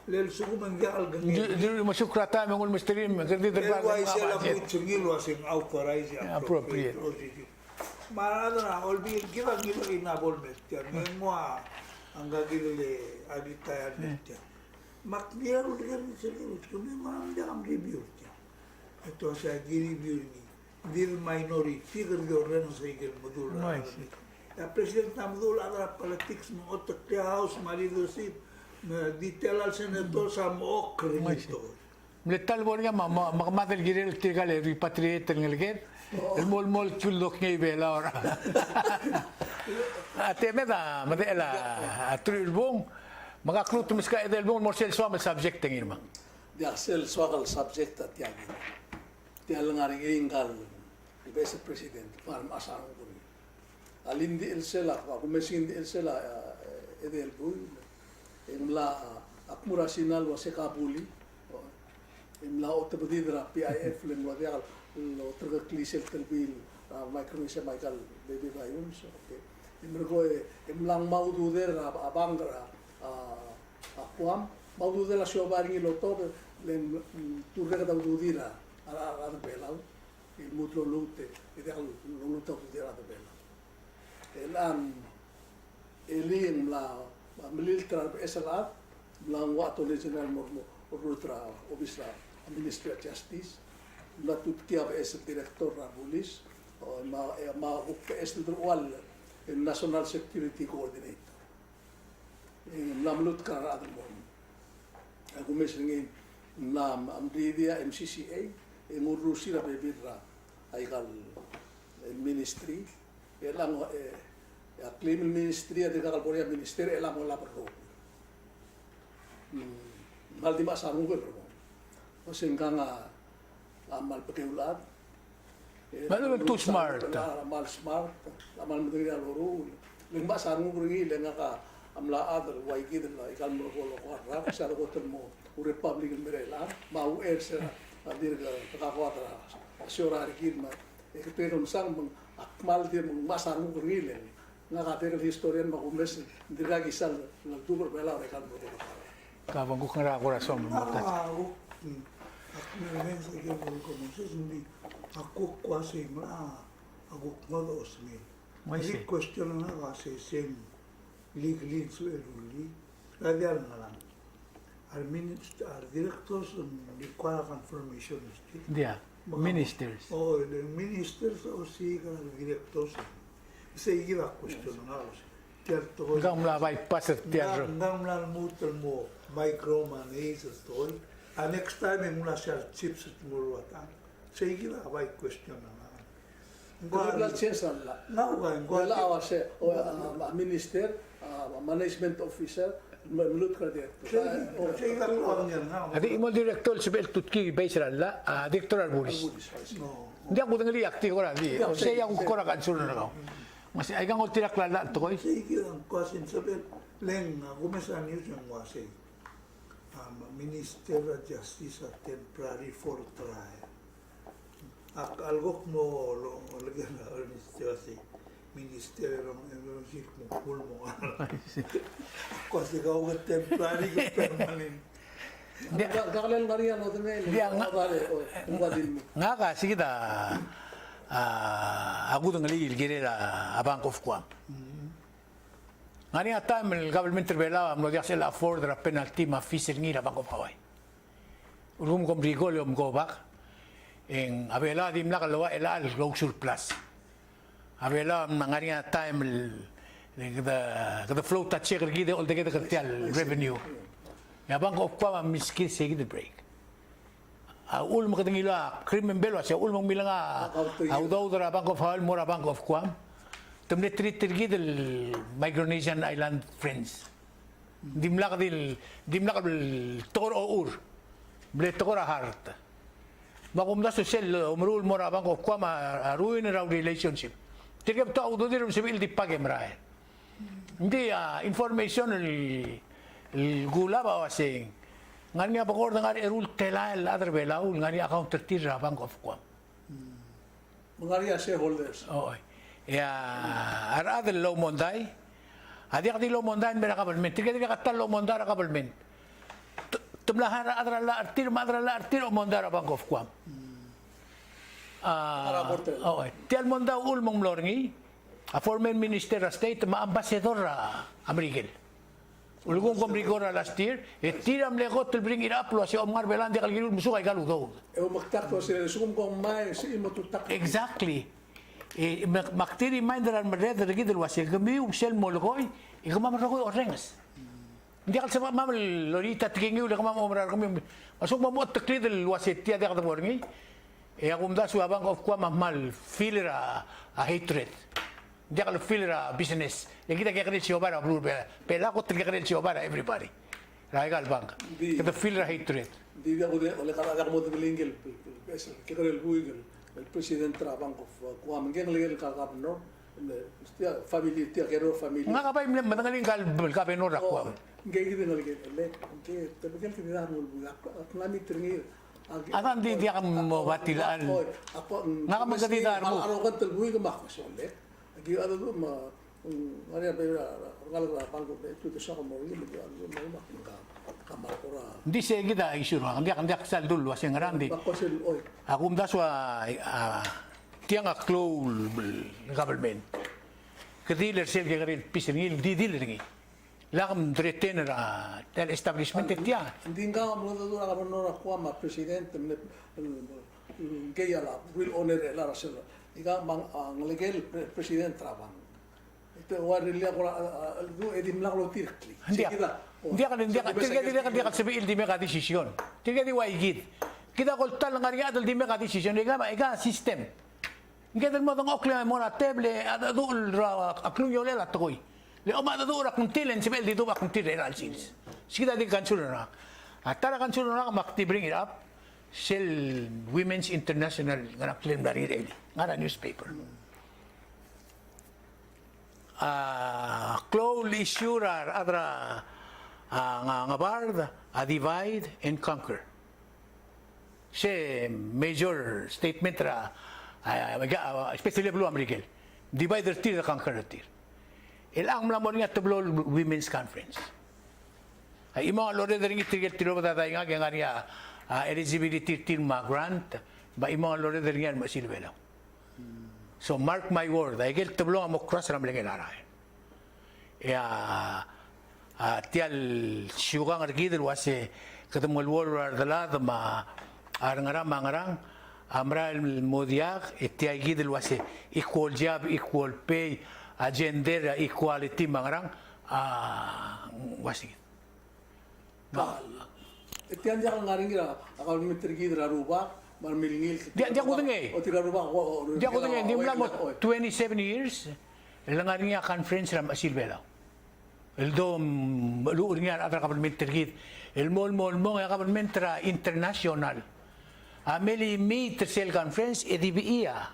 Lel suku manggal gangil. Di masyukrata mengul misterim kerdi El terbaik wai sela mutsungil wasing authorize appropriate Appropriate. osisiur. Maradona olbi gila inabol mestia, memua angga gile agitayan mestia. Maknira uligan seliru, kami dia am review dia. Itu saya review ini. Dil minority kerjaan saya gil modul. Ya presiden tamdul ada politics mo otak dia house mari leadership. Detail al senator sam okre itu. Meletal bornya makamatel girel tirgale repatriate ngelger. El mol chuldok ngay bela ora. Ate meda madela atrulbong magaklut miska edelbong morsel swam subject ngirma. Dia sel swakal subject at yagin. Dia lengaring ingkal vice president farm asang ko. Alindi el sela, ako mesin el sela edelboy. Imla akmura sinal wa sekapuli. Imla otebdidra PIF len wa dia lo tergaklisel terbil Micronesia Michael baby bayun so okay. Imrgo imlang maududer abangra akuam maududer la shobaring lo to len turga da ududira ara belau il mutlo lute ideal lo luta udira da bela elan elin la military SLR lang wa to general mormo rutra obisla Ministry of Justice natutkia es director na pulis o UPS wal National Security Coordinator namlut ka ra mo ako mesingin nam amdidia MCCA ngurus sila bebira ay kal ministry elang ya claim ministry at kal Korea ministry elang wala pro maldi masarung ko o singkanga amal pakiulat. Malu too smart. Amal smart. Amal material loro. Lingba sangu kuringi lenga ka amla adal waigi dala ikal mo ko ko ra sa ko termo u republican merela mau ersa adir ka kakwatra syora rikid ma ekperon sang akmal dia masangu kuringi len nga ka historian ma kumes dira gisal na tuber bela ikal mo ko. Kabang ko kara ko rasom mo. Aku memang saya berkomunikasi sendiri. Aku kuasai mana? Aku ngono osmi. Jadi question na kasi sem legally sueruli. Kaya ngalan. Our minister, our directors require confirmation. Dia ministers. Oh, the ministers o si kan directors. Saya kira question na kasi. Certo. Gamla bypass teatro. Gamla mutal mo micromanage story. Next time yung mula siya chips at muluwatan. Sige gila, abay question na nga. Wala chance na. Wala awa siya, minister, management officer, malut ka director. Sige gila ko ang yan nga. Adi imo director sibel tutki baseran la director arbulis. Hindi ako ngali akti ko ra di. Saya ang kora kan suno na ko. Mas ay kang tirak lala to ko. Sige gila ang kwasin sabi leng gumesan yun yung wasay. Minister of Justice at temporary for trial. Algo mo lagyan na minister ng emergency mo pulmo. Kasi ikaw ang temporary ka permanent. Kakalan nga rin ano din Nga ka sige da ako ngali ilgire abang of kwam. Ngani ata el government revela mo dia sela for the penalty ma fisel ngira ba ko pawai. Ulum kom rigol yom go back en avela dim la kalwa ela al global plus. Avela ngani ata the flow ta check gide all the kertial revenue. Ya bang of kwa miskin segi the break. Ul mo kadangila crimen belo sia ul mo milanga audaw dra bank of hall mora bank of kwam. Tumne treat del Micronesian Island Friends. Dimlak tokor or ble tokor heart. Makumda social umrul mora bang ko kwa ruin around relationship. Tigap to audo dir sibil di pagem rae. Hindi, information el gula ba wasing. Ngan nga bakor nga erul tela el other belaul nga ni account tira Bank of Guam. Mga shareholders. Oo. Ya, ada low monday. Adi ka di low monday mera government. Tiga ka tal low monday ra government. Tumlahara adra la artir o monday ra Bank of Guam. Oo. Tial monday ul mong lorngi. A former minister of state ma ambassador American. Ulgong kombrigora last year, tiram legot to bring it up lo si Omar Belande kalgilul musuh ay galudo. Magtakto sila sum kong may si imo tutak. Exactly. Maktiri reminder ang madre gidul wasi kami sel molkoy, ikamam rakoy orengas. Hindi ka sa mamal lorita tingin ulo kamam omrar kami. Masuk mamuot taklidul wasi tiya de kataborngi. Akum da suabang of kwa mamal feel a hatred. Hindi ka feel a business. Yang kita kaya si Obara blue pela ko tiga kaya si Obara everybody. Raigal bank. Kita feel a hatred. Di ako de ole kala mo de lingel. Kaya el buigel. El presidente tra Bank of Guam ngeng legal ka no. Stia family tia kero family. Nga kapay matangaling kal no rakwa. Ngeng de legal le. Okay, tabagal ki dar mo buyak. Nami tringi. Anan di dia kam mo batilaan. Ako Nga ka magkatidar mo. Araw kan telbuig makasyon le. Agi ada do ma Maria Bera, Galera, Banco, tu te sa mo ni mo kamar ora. Hindi siya kita isyur. Hindi kasal dul wasi ngarandi. Bakosil oy. Akum daswa tiang aklo government. Kadiler sel garin pisengil di diler ngi. Lakam dretener tel establishment tiang. Hindi nga mo do ra mo na kuama presidente kaya la will honor la rasel. Iga ang legal president trabang. Ito warilia ko do edim la lo tirkli. Hindi ka sabihin di meka desisyon. Tiga di waigid. Kita koltal nga riya di meka desisyon. Ika system. Kita mo tong okla mo na teble adul aklung yole la toy. Le oma adul akung tilen sibel di do akung tilen alsins. Sida di kansulo na. Atara kansulo na makti bring it up. Shell Women's International nga claim na rin nga newspaper. Close issue adra nga bard a divide and conquer. She major statement ra especially blue American divide the conquer the ilang mlamon nga tublo women's conference. Ay imo lore ring itigil tilo tatay nga niya eligibility team grant ba imo lore ring yan masilbelo. So mark my word, ay gel tublo mo cross ram legen ara. Tial syugang argidel wase ketemu war dalad ma arang amra modiak etiay gidel wase equal job equal pay gender equality mangarang wase. Etian dia ngaring gira akal mitrigi dra ruba marmilingil. Dia ko dengi. O tira ruba Dia ko dengi di mo 27 years langaring ya conference ram asilbela. El dom luur niya atra government tergit. El mol ya government tra international. Ameli mi tersel conference edibia.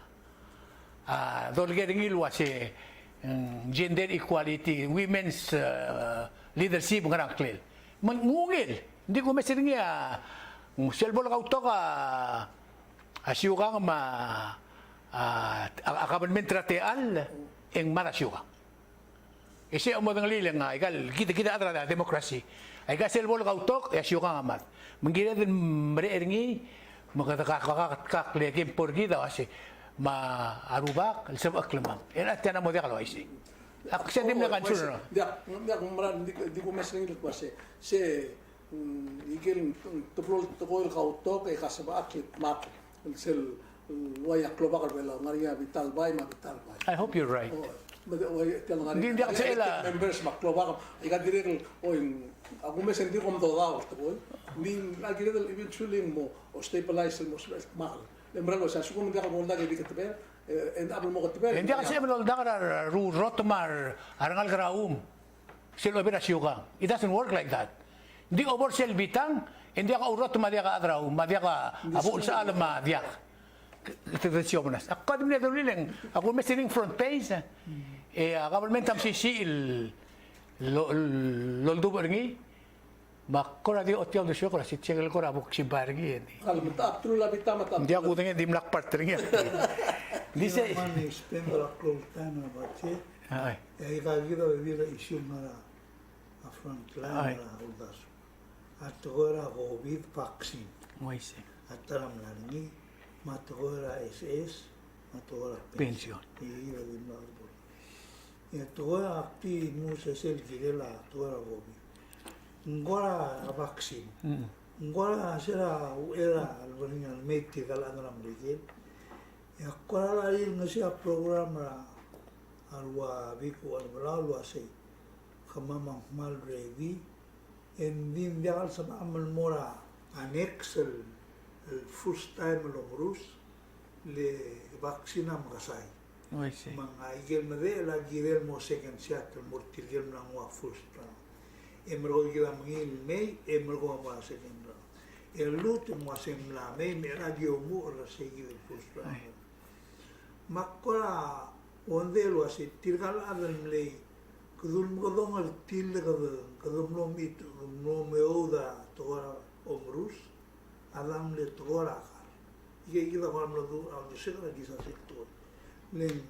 Dolgering ilwa se gender equality, women's leadership ngarang klel. Mungil. Hindi ko mesiring ya. Selbol ka utok asyuka ma government tra teal eng marasyoka. Kasi ang mga lilang nga, kita atra demokrasi. Ay ka selbol ka utok, asyuka nga mat. Menggira din mariringi, magkakakaklekin porgi daw kasi ma-arubak, sabak lamang. Yan at yan ang mga kalaway siya. Ako siya din na kansuno. Di ko mesring lit kasi si igil tuplol tukoy ka utok ay kasaba akit mak sel wayak klobakal bela ngaria vital bay ma vital bay. I hope you're right. Hindi ako sa ila. Members maklobakal. Ika diril ako may senti kom do daw tukoy. Hindi agiril eventually mo o stabilize mo mahal. Lembralo sa suko hindi ako mo lagi dikataber. And abel mo kataber. Hindi kasi abel dakar rotomar arangal karaum. Silo operasyon. It doesn't work like that. Hindi over sel bitang, hindi ako urot madya ka adraw, madya ka abul sa alam madya. Ito mo na. Ako din nito rin ako may sining front page. Government am sisil loldo berngi makora di hotel do syokora si cengel kora buk si bargi ni Kalau mata tu lah bita mata. dia aku tengok di melak part ringi dice Mani spendo la clotana bache. ai E kagida bebira isu mara a frontline Ai. la udas. Atogora COVID vaccine. moise Ataram larni matogora SS matogora pension Iya di Melbourne. Ya toda akti musa sel girela toda gobi. Ngora vaksin. Ngora sera era albernia meti kala andram legel. Ya kora la ir ngasi a programa alwa biku albra alwa sei. Khamama mal revi en din dial sama amal mora annex el first time lo rus le vaccina magasay. moise Mga igel na de la girel mo second shot el mortigel na mo first round. Emro gila mangil may emro mo second round. El lut mo semla may me radio mo ra segi el first round. Makora onde lo ase tirgal adal mlei kudul mo dong al til kadum no mit no me oda tora omrus adam le tora ye gila kam lo du al sekra gisa sektor len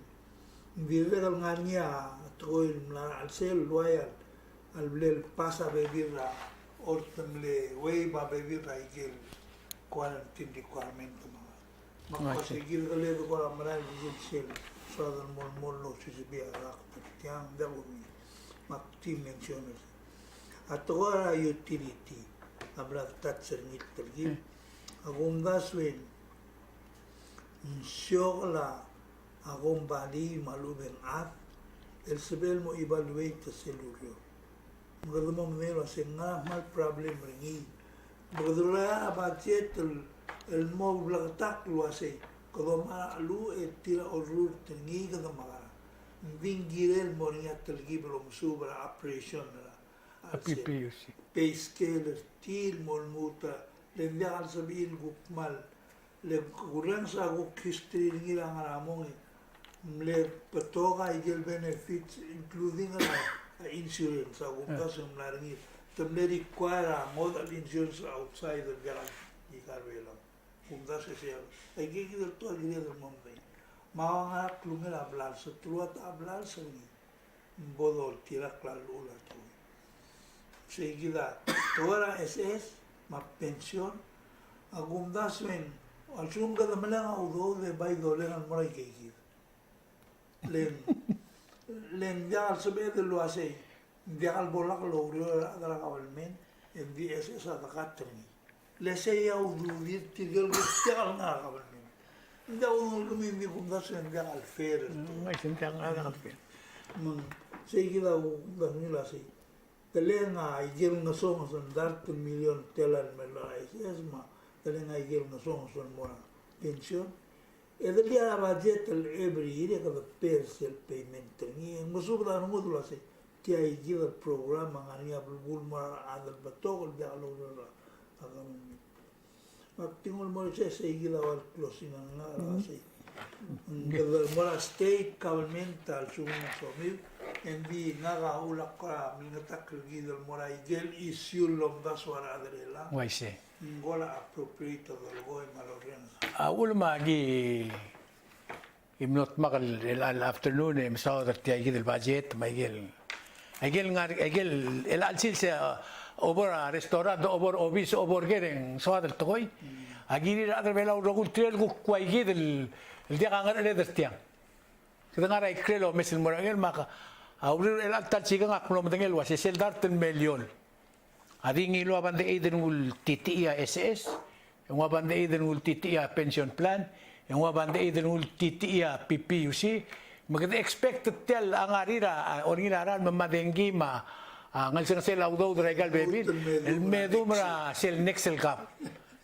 vive al ngania toil la al sel loyal al blel pasa bebirra ortamle way ba bebirra igel quarantine requirement ma ko seguir le do ko amra igel sel so dal mol lo si bia ra tiam da ma ti menciones atogora utility abla tatser nit tergi agundas wen Insyola agong bali maluben at el sebel mo evaluate the selurio. Magdamo manero sa nga mal problem ringi. Magdula budget el mo blagtak luase. Kado maalu et tira orur tingi kada magara. Vingirel mo niya talgi bro musubra operation na. PPUC Pay scale til mo muta. Lendia al sabihin gupmal. Le kurang sa ako history nila nga ramong le patoga igel benefits including insurance ako kasi mlaringi tamle require model insurance outside the garage ikarwela kumda se siya ay gigil to agil del mombe mawanga klungela blal sa truat ablal sa ni bodol tira klal ula to seguida toda SS ma pension agumda swen al sum kada malanga udo de bay doleran moray kekir len dial sabe de lo ase dial bolak lo rio agara kavalmen en DS sa takatri le se ya udo dir tigel dial nga kavalmen nda udo kami ni kumda sen dial fair moise tang ada kan mang se gida udo ni la se telenga igel na songo son dar million telan mela esma telenga igel na songo son mora pension edhe liara budget every year kada pers el payment ni musubra no modula se que hay guía el programa ngania bulbul mara adal batog de alo agam maktingol mo se guía al closing ngara se ngada mora state government al sumo somil endi naga ula kora minata guía el mora igel issue lomda swara adrela moise ngola appropriate del goy malorena ulma gi imnot makal el afternoon مساعد ارتياجي الباجيت ما يجيل el alsil se over restaurant over obis over getting سواد التقوي agiri radar bela rogul trail ku kwaigi del dia kangar le dertiang kita ngarai krelo mesin morangel maka aur el altal chiga ngak no mendengel was sel darten million adi ngilo abande eden ul TTIA SS yung abande eden ul TTIA pension plan yung abande eden ul TTIA PPUC maganda expected tel ang arira originaran mamadenggi ma ngal sila audo regal baby el medumra sel nexel cup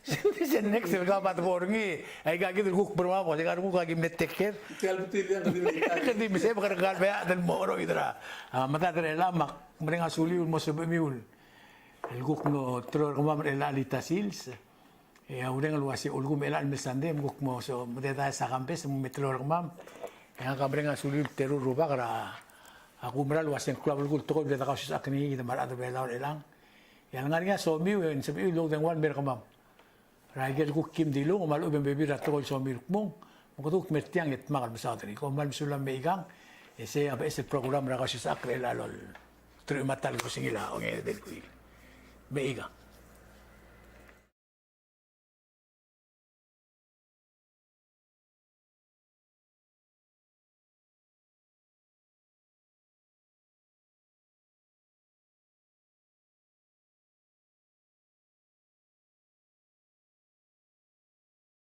sel nexel cup at borngi ay gagi del hook berma po sekarang ko gagi meteker Tel betul yang kedua. kasi bisa makargal ba del moro idra mata dere lamak mrenga suli mo sebemiul el gukno tror kumam el alita sils aureng luasi ulgum el almesande gukmo so mudeta sa campes metror kumam yang kabrenga sulit terur rupa kara Aku meral was yang klub gul toko beta kasus akni kita marat bela elang. Yang ngarinya so miu en sabi lo den wan ber kamam. Raigel ku kim dilo malu ben bebi rat toko so miu mong. Mengkutuk metiang et magal besatri. Ko mal sulam meigang. Ese apa ese program ra kasus akre lalol. Terima matal ko singila o ngel del kuil. Meigang.